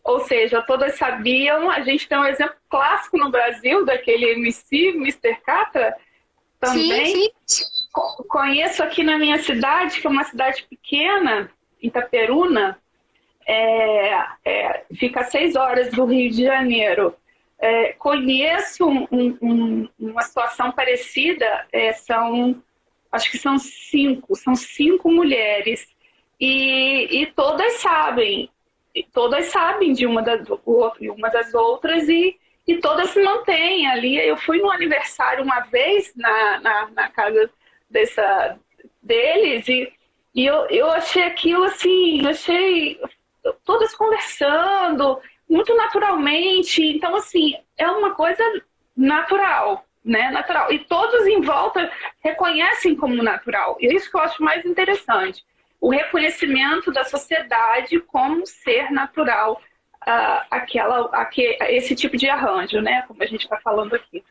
ou seja, todas sabiam. A gente tem um exemplo clássico no Brasil daquele MC, Mr. Catra, também. Sim. Conheço aqui na minha cidade, que é uma cidade pequena, Itaperuna, fica a 6 horas do Rio de Janeiro. Conheço uma situação parecida, acho que são 5 mulheres, e todas sabem de uma das outras, e todas se mantêm ali. Eu fui no aniversário uma vez na casa deles, e eu achei aquilo assim, todas conversando muito naturalmente. Então, assim, é uma coisa natural, né? Natural. E todos em volta reconhecem como natural. E é isso que eu acho mais interessante. O reconhecimento da sociedade como ser natural, esse tipo de arranjo, né? Como a gente está falando aqui.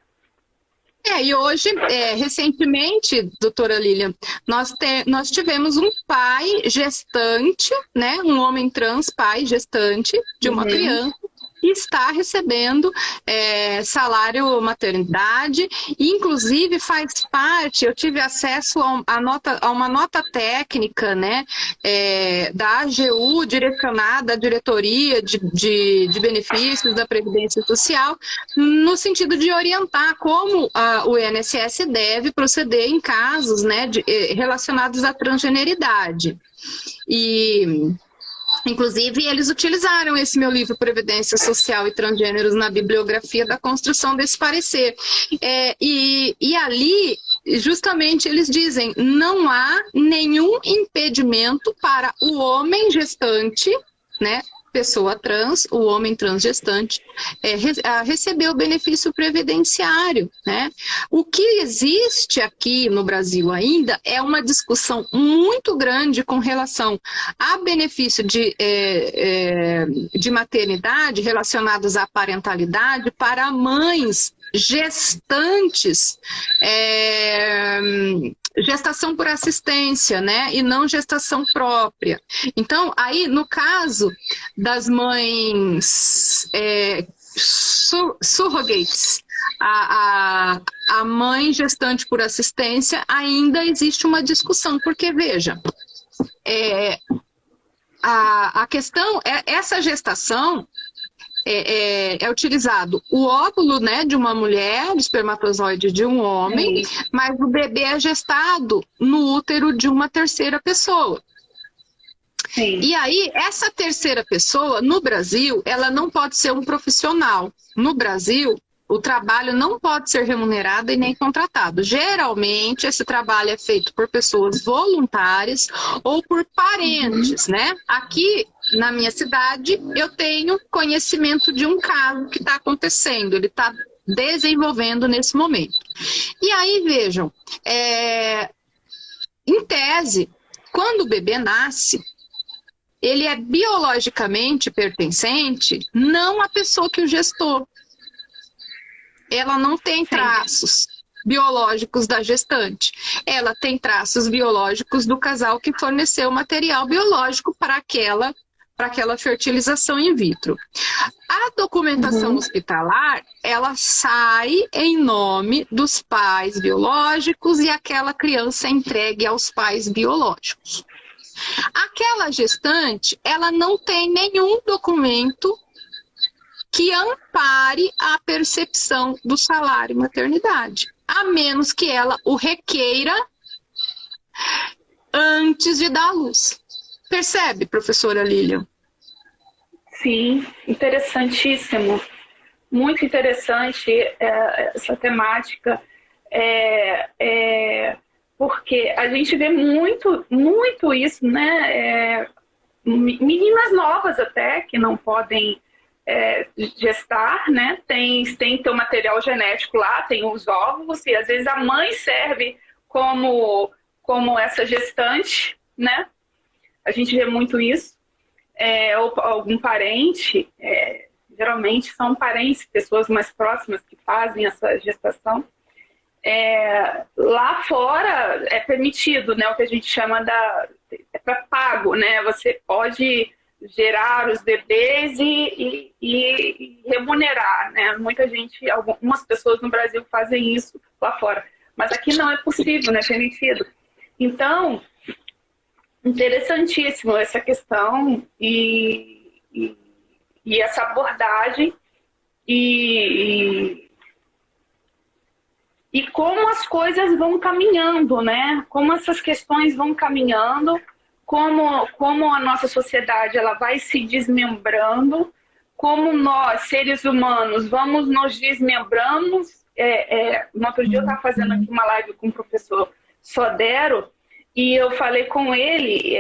E hoje, recentemente, doutora Lilian, nós tivemos um pai gestante, né? Um homem trans, pai gestante de uma criança, que está recebendo salário maternidade, e inclusive faz parte, eu tive acesso a uma nota técnica, né, da AGU, direcionada à diretoria de benefícios da Previdência Social, no sentido de orientar como o INSS deve proceder em casos, né, relacionados à transgeneridade. E inclusive, eles utilizaram esse meu livro Previdência Social e Transgêneros na bibliografia da construção desse parecer. E ali, justamente, eles dizem: não há nenhum impedimento para o homem gestante, né, pessoa trans, o homem trans gestante, receber o benefício previdenciário, né? O que existe aqui no Brasil ainda é uma discussão muito grande com relação a benefício de maternidade relacionados à parentalidade para mães gestantes, gestação por assistência, né, e não gestação própria. Então, aí, no caso das mães surrogates, a mãe gestante por assistência, ainda existe uma discussão, porque, veja, a questão é essa gestação. É utilizado o óvulo, né, de uma mulher, o espermatozoide de um homem, mas o bebê é gestado no útero de uma terceira pessoa. Sim. E aí, essa terceira pessoa, no Brasil, ela não pode ser um profissional. No Brasil, o trabalho não pode ser remunerado e nem contratado. Geralmente, esse trabalho é feito por pessoas voluntárias ou por parentes, né? Aqui, na minha cidade, eu tenho conhecimento de um caso que está acontecendo. Ele está desenvolvendo nesse momento. E aí, vejam, em tese, quando o bebê nasce, ele é biologicamente pertencente não à pessoa que o gestou. Ela não tem traços biológicos da gestante. Ela tem traços biológicos do casal que forneceu o material biológico para aquela fertilização in vitro. A documentação hospitalar, ela sai em nome dos pais biológicos e aquela criança é entregue aos pais biológicos. Aquela gestante, ela não tem nenhum documento que ampare a percepção do salário maternidade, a menos que ela o requeira antes de dar à luz. Percebe, professora Lilian? Sim, interessantíssimo. muito interessante essa temática, porque a gente vê muito isso, né? Meninas novas até, que não podem gestar, né? Tem que ter o material genético lá, tem os óvulos, e às vezes a mãe serve como essa gestante, né? A gente vê muito isso. Ou algum parente, geralmente são parentes, pessoas mais próximas que fazem essa gestação. Lá fora é permitido, né? O que a gente chama para pago, né? Você pode gerar os bebês e remunerar, né? Algumas pessoas no Brasil fazem isso lá fora, mas aqui não é possível, não é permitido. Então, interessantíssimo essa questão e essa abordagem e como as coisas vão caminhando, né? Como essas questões vão caminhando, como a nossa sociedade ela vai se desmembrando, como nós, seres humanos, vamos nos desmembrando. No outro dia eu estava fazendo aqui uma live com o professor Sodero, e eu falei com ele,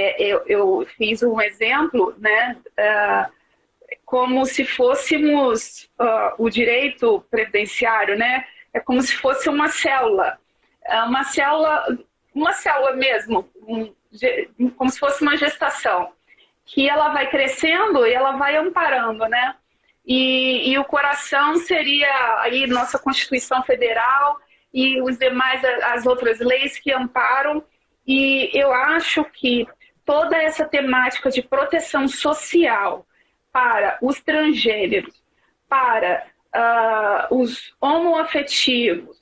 eu fiz um exemplo, né, como se fôssemos o direito previdenciário, né, é como se fosse uma célula mesmo, como se fosse uma gestação, que ela vai crescendo e ela vai amparando, né, e o coração seria aí nossa Constituição Federal e os demais, as outras leis que amparam. E eu acho que toda essa temática de proteção social para os transgêneros, para os homoafetivos,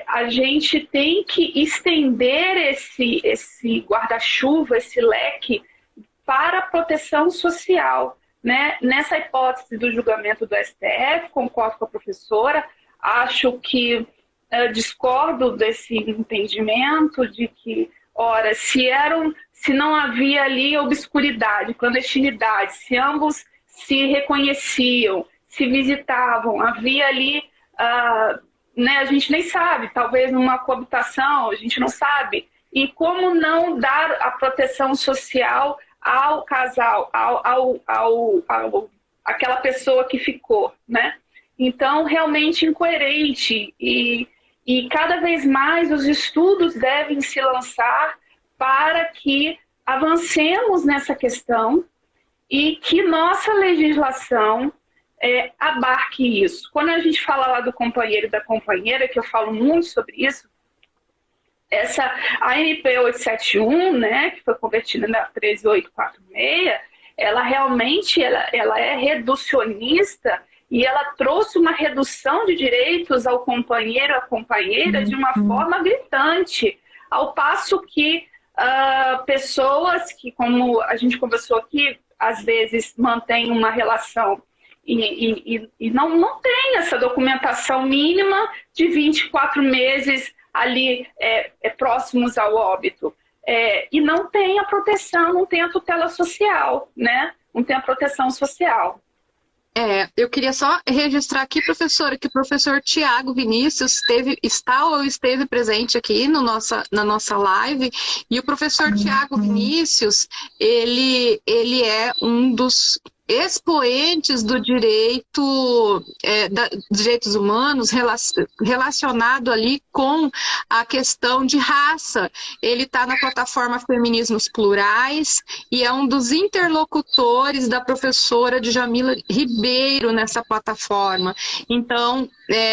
a gente tem que estender esse guarda-chuva, esse leque para a proteção social, né? Nessa hipótese do julgamento do STF, concordo com a professora, acho que discordo desse entendimento de que, ora, se não havia ali obscuridade, clandestinidade, se ambos se reconheciam, se visitavam, havia ali, né, a gente nem sabe, talvez numa coabitação, a gente não sabe, e como não dar a proteção social ao casal, aquela pessoa que ficou, né? Então, realmente incoerente e cada vez mais os estudos devem se lançar para que avancemos nessa questão e que nossa legislação abarque isso. Quando a gente fala lá do companheiro e da companheira, que eu falo muito sobre isso, a MP 871, né, que foi convertida na 13846, ela realmente ela é reducionista e ela trouxe uma redução de direitos ao companheiro e à companheira de uma forma gritante, ao passo que pessoas que, como a gente conversou aqui, às vezes mantêm uma relação e não tem essa documentação mínima de 24 meses ali próximos ao óbito. E não tem a proteção, não tem a tutela social, né? Não tem a proteção social. Eu queria só registrar aqui, professora, que o professor Tiago Vinícius esteve presente aqui na nossa live, e o professor Tiago Vinícius, ele é um dos expoentes do direito, direitos humanos relacionado ali com a questão de raça. Ele está na plataforma Feminismos Plurais e é um dos interlocutores da professora Djamila Ribeiro nessa plataforma. Então,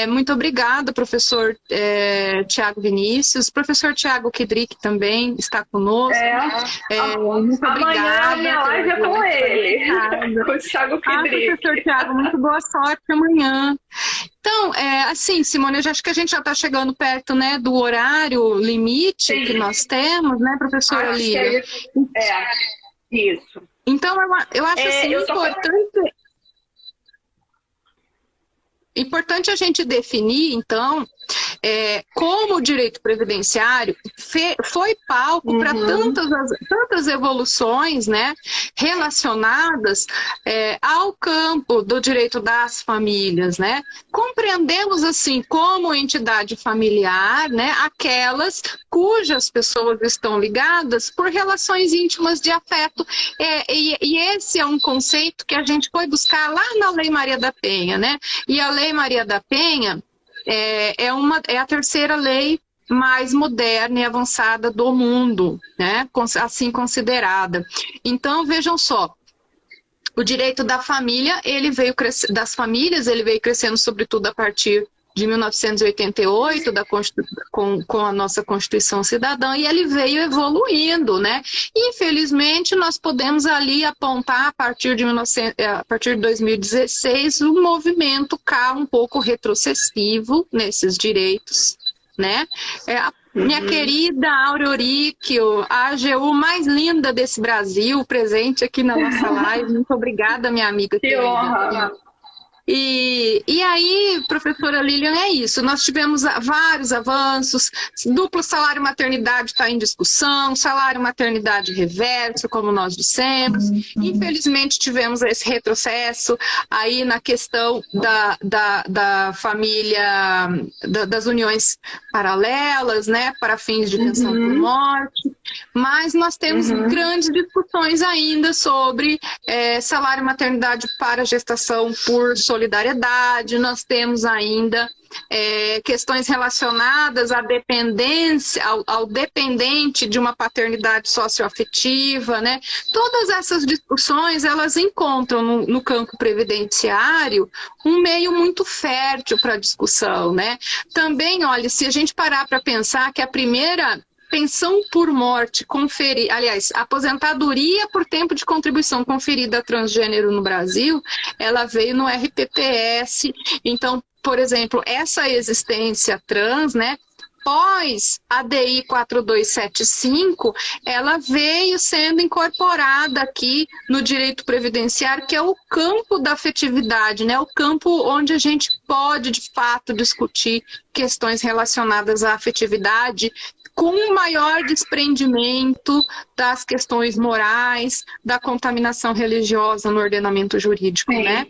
muito obrigada, professor Tiago Vinícius. Professor Tiago Kidrick também está conosco. Muito obrigada. Amanhã minha live é com ele. Com o Thiago Kidrick. Professor Tiago, muito boa sorte amanhã. Então, assim, Simone, eu acho que a gente já está chegando perto, né, do horário limite que nós temos, né, professora Lília? Isso. Então, eu acho assim, importante a gente definir, então, como o direito previdenciário foi palco para tantas evoluções, né, relacionadas ao campo do direito das famílias, né? Compreendemos, assim, como entidade familiar, né, aquelas cujas pessoas estão ligadas por relações íntimas de afeto. E esse é um conceito que a gente foi buscar lá na Lei Maria da Penha, né? E a Lei Maria da Penha é a terceira lei mais moderna e avançada do mundo, né? Assim considerada. Então, vejam só, o direito da família, ele veio crescendo sobretudo a partir de 1988, com a nossa Constituição Cidadã, e ele veio evoluindo, né? Infelizmente, nós podemos ali apontar, a partir de 2016, um movimento cá um pouco retrocessivo nesses direitos, né? Minha querida Auroricchio, a AGU mais linda desse Brasil, presente aqui na nossa live. Muito obrigada, minha amiga. Que honra! E aí, professora Lilian, é isso. Nós tivemos vários avanços. Duplo salário maternidade está em discussão, salário maternidade reverso, como nós dissemos. Infelizmente, tivemos esse retrocesso aí na questão da família, das uniões paralelas, né, para fins de pensão por morte. Mas nós temos grandes discussões ainda sobre salário maternidade para gestação por solidariedade. Nós temos ainda questões relacionadas à dependência, ao dependente de uma paternidade socioafetiva, né? Todas essas discussões, elas encontram no campo previdenciário um meio muito fértil para discussão, né? Também, olha, se a gente parar para pensar que a primeira pensão por morte conferida, aliás, aposentadoria por tempo de contribuição conferida a transgênero no Brasil, ela veio no RPPS. Então, por exemplo, essa existência trans, né, pós ADI 4275, ela veio sendo incorporada aqui no direito previdenciário, que é o campo da afetividade, né, o campo onde a gente pode, de fato, discutir questões relacionadas à afetividade, com um maior desprendimento das questões morais, da contaminação religiosa no ordenamento jurídico, né?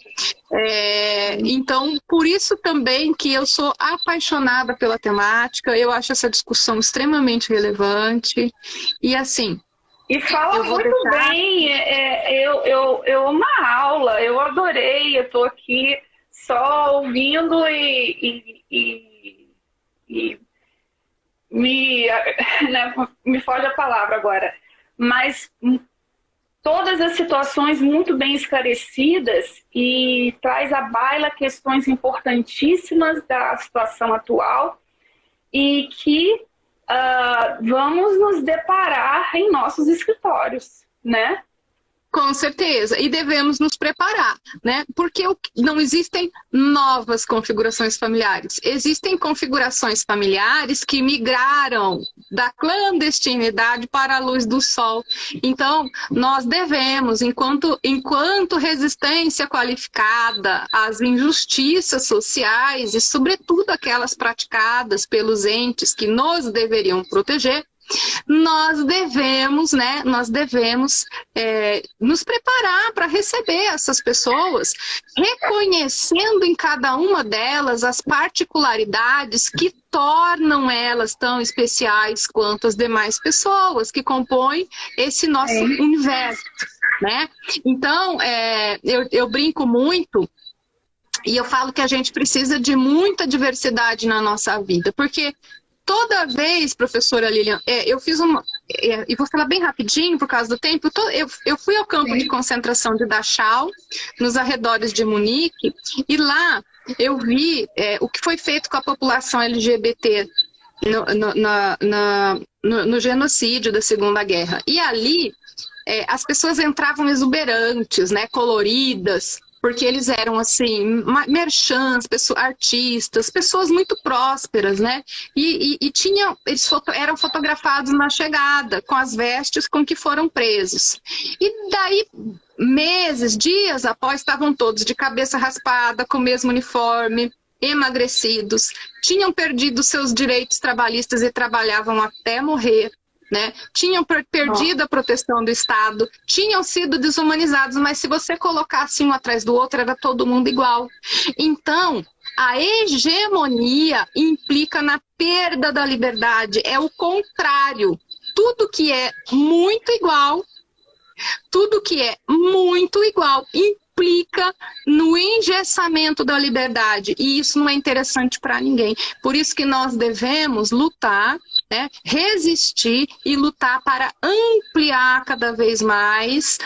Então, por isso também que eu sou apaixonada pela temática, eu acho essa discussão extremamente relevante, e assim... E fala muito bem, eu amo a aula, eu adorei, eu estou aqui só ouvindo e me foge a palavra agora, mas todas as situações muito bem esclarecidas e traz à baila questões importantíssimas da situação atual e que vamos nos deparar em nossos escritórios, né? Com certeza, e devemos nos preparar, né? Porque não existem novas configurações familiares. Existem configurações familiares que migraram da clandestinidade para a luz do sol. Então, nós devemos, enquanto resistência qualificada às injustiças sociais e, sobretudo, aquelas praticadas pelos entes que nos deveriam proteger, nós devemos nos preparar para receber essas pessoas, reconhecendo em cada uma delas as particularidades que tornam elas tão especiais quanto as demais pessoas que compõem esse nosso universo, né? Então, eu brinco muito e eu falo que a gente precisa de muita diversidade na nossa vida, porque toda vez, professora Lilian, eu fiz e vou falar bem rapidinho por causa do tempo, eu fui ao campo de concentração de Dachau, nos arredores de Munique, e lá eu vi o que foi feito com a população LGBT no genocídio da Segunda Guerra. E ali, as pessoas entravam exuberantes, né, coloridas, porque eles eram, assim, merchants, artistas, pessoas muito prósperas, né? E eles eram fotografados na chegada, com as vestes com que foram presos. E daí, dias após, estavam todos de cabeça raspada, com o mesmo uniforme, emagrecidos, tinham perdido seus direitos trabalhistas e trabalhavam até morrer, né? Tinham perdido a proteção do Estado, tinham sido desumanizados, mas se você colocasse um atrás do outro, era todo mundo igual. Então, a hegemonia implica na perda da liberdade, é o contrário. Tudo que é muito igual implica no engessamento da liberdade, e isso não é interessante para ninguém. Por isso que nós devemos lutar, né, resistir e lutar para ampliar cada vez mais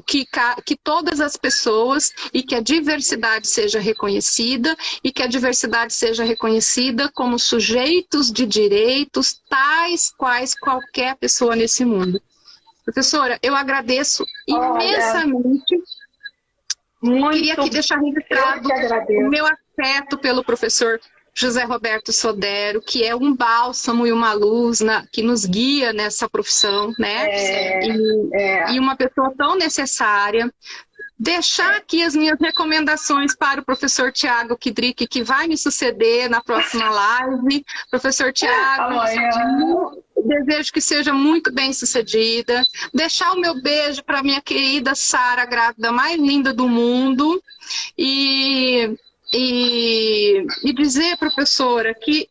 que todas as pessoas e que a diversidade seja reconhecida, e que a diversidade seja reconhecida como sujeitos de direitos tais quais qualquer pessoa nesse mundo. Professora, eu agradeço imensamente. Queria aqui deixar registrado o meu afeto pelo professor José Roberto Sodero, que é um bálsamo e uma luz que nos guia nessa profissão, né? E uma pessoa tão necessária. Deixar aqui as minhas recomendações para o professor Tiago Kidrick, que vai me suceder na próxima live. Professor Tiago, desejo que seja muito bem sucedida. Deixar o meu beijo para minha querida Sara, grávida mais linda do mundo. E dizer, professora, que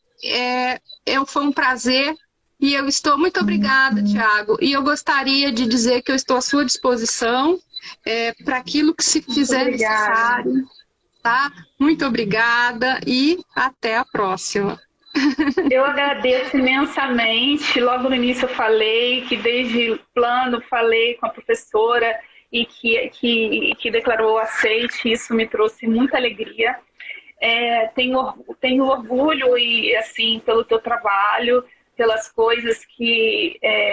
foi um prazer. E eu estou muito obrigada, Tiago. E eu gostaria de dizer que eu estou à sua disposição para aquilo que se fizer necessário. Tá? Muito obrigada e até a próxima. Eu agradeço imensamente. Logo no início eu falei que desde o plano falei com a professora e que declarou aceite. Isso me trouxe muita alegria. Tenho orgulho e assim pelo teu trabalho, pelas coisas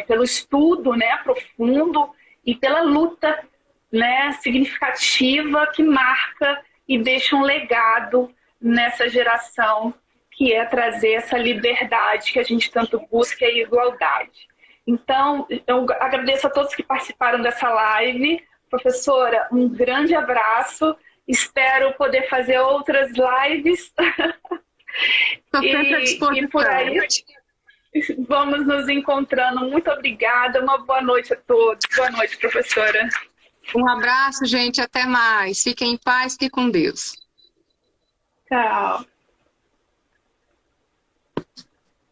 pelo estudo, né, profundo e pela luta, né, significativa que marca e deixa um legado nessa geração, que é trazer essa liberdade que a gente tanto busca e a igualdade. Então, eu agradeço a todos que participaram dessa live. Professora, um grande abraço. Espero poder fazer outras lives. E por aí vamos nos encontrando. Muito obrigada. Uma boa noite a todos. Boa noite, professora. Um abraço, gente. Até mais. Fiquem em paz. Fiquem com Deus. Tchau.